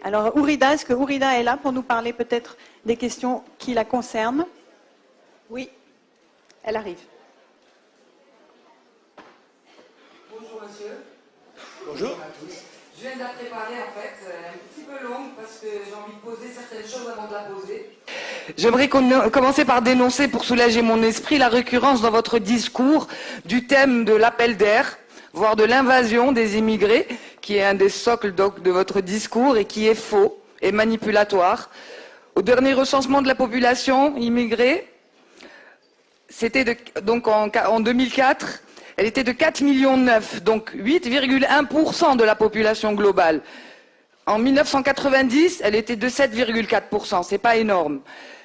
Alors, Ourida, est-ce que Ourida est là pour nous parler peut-être des questions qui la concernent? Oui, elle arrive. Bonjour monsieur. Bonjour. Je viens de la préparer en fait, un petit peu longue parce que j'ai envie de poser certaines choses avant de la poser. J'aimerais commencer par dénoncer, pour soulager mon esprit, la récurrence dans votre discours du thème de l'appel d'air, voire de l'invasion des immigrés, qui est un des socles de votre discours et qui est faux et manipulatoire. Au dernier recensement de la population immigrée, c'était donc en 2004, elle était de 4,9 millions, donc 8,1% de la population globale. En 1990, elle était de 7,4%, c'est pas énorme.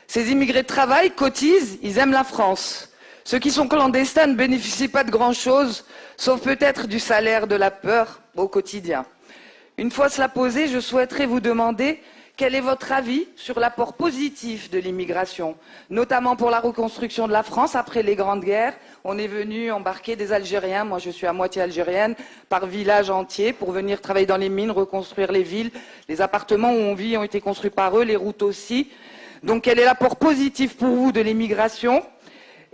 Ces immigrés travaillent, cotisent, ils aiment la France. Ceux qui sont clandestins ne bénéficient pas de grand-chose, sauf peut-être du salaire de la peur au quotidien. Une fois cela posé, je souhaiterais vous demander quel est votre avis sur l'apport positif de l'immigration, notamment pour la reconstruction de la France après les grandes guerres. On est venu embarquer des Algériens, moi je suis à moitié algérienne, par village entier pour venir travailler dans les mines, reconstruire les villes. Les appartements où on vit ont été construits par eux, les routes aussi. Donc quel est l'apport positif pour vous de l'immigration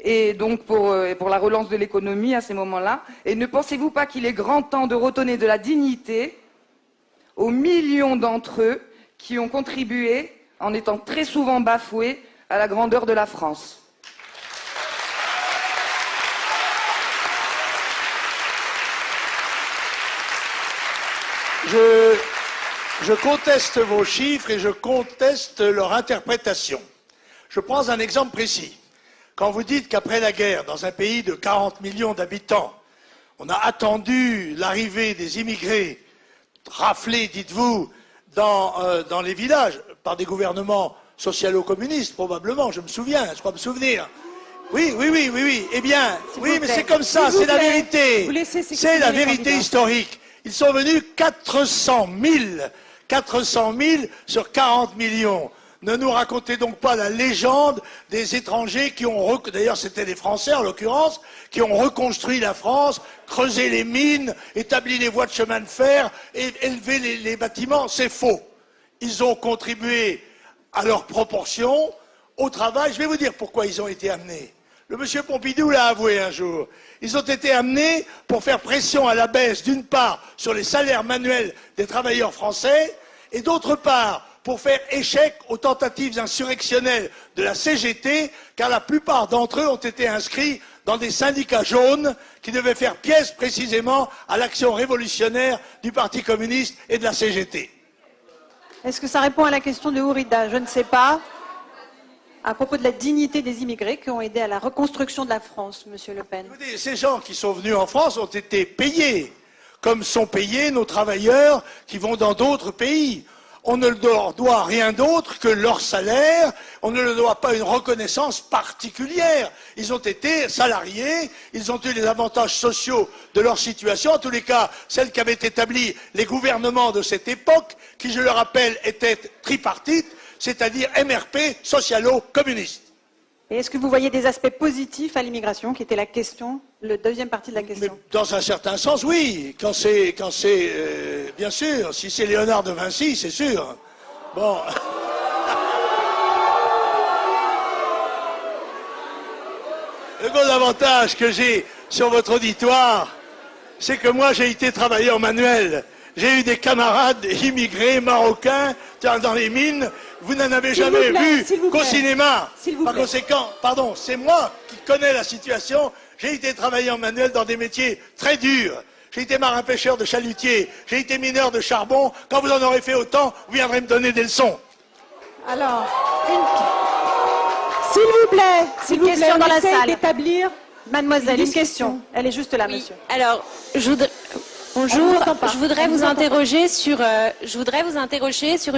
et donc pour la relance de l'économie à ces moments-là? Et ne pensez-vous pas qu'il est grand temps de redonner de la dignité aux millions d'entre eux qui ont contribué, en étant très souvent bafoués, à la grandeur de la France? Je conteste vos chiffres et je conteste leur interprétation. Je prends un exemple précis. Quand vous dites qu'après la guerre, dans un pays de 40 millions d'habitants, on a attendu l'arrivée des immigrés, raflés, dites-vous, dans les villages, par des gouvernements socialo-communistes, probablement, je crois me souvenir. Oui. Eh bien, oui, mais c'est comme ça, c'est la vérité. C'est la vérité historique. Ils sont venus 400 000 sur 40 millions. Ne nous racontez donc pas la légende des étrangers qui ont, d'ailleurs c'était des Français en l'occurrence, qui ont reconstruit la France, creusé les mines, établi les voies de chemin de fer, et élevé les bâtiments. C'est faux. Ils ont contribué à leur proportion au travail. Je vais vous dire pourquoi ils ont été amenés. Le monsieur Pompidou l'a avoué un jour. Ils ont été amenés pour faire pression à la baisse, d'une part, sur les salaires manuels des travailleurs français, et d'autre part, pour faire échec aux tentatives insurrectionnelles de la CGT, car la plupart d'entre eux ont été inscrits dans des syndicats jaunes qui devaient faire pièce précisément à l'action révolutionnaire du Parti communiste et de la CGT. Est-ce que ça répond à la question de Ourida? Je ne sais pas. À propos de la dignité des immigrés qui ont aidé à la reconstruction de la France, Monsieur Le Pen. Écoutez, ces gens qui sont venus en France ont été payés, comme sont payés nos travailleurs qui vont dans d'autres pays. On ne leur doit rien d'autre que leur salaire, on ne leur doit pas une reconnaissance particulière. Ils ont été salariés, ils ont eu les avantages sociaux de leur situation, en tous les cas, celles qu'avaient établies les gouvernements de cette époque, qui, je le rappelle, étaient tripartites, c'est-à-dire MRP, socialo-communiste. Et est-ce que vous voyez des aspects positifs à l'immigration, qui était la question, la deuxième partie de la question? Mais dans un certain sens, oui. Quand c'est bien sûr, si c'est Léonard de Vinci, c'est sûr. Bon. Le gros avantage que j'ai sur votre auditoire, c'est que moi, j'ai été travailleur manuel. J'ai eu des camarades immigrés marocains dans les mines. Vous n'en avez jamais vu qu'au cinéma. Par conséquent, pardon, c'est moi qui connais la situation. J'ai été travailleur manuel dans des métiers très durs. J'ai été marin-pêcheur de chalutier. J'ai été mineur de charbon. Quand vous en aurez fait autant, vous viendrez me donner des leçons. Alors, s'il vous plaît, s'il vous plaît, question dans la salle. D'établir Mademoiselle, une question. Elle est juste là, oui. monsieur. Alors, bonjour. Je voudrais vous interroger sur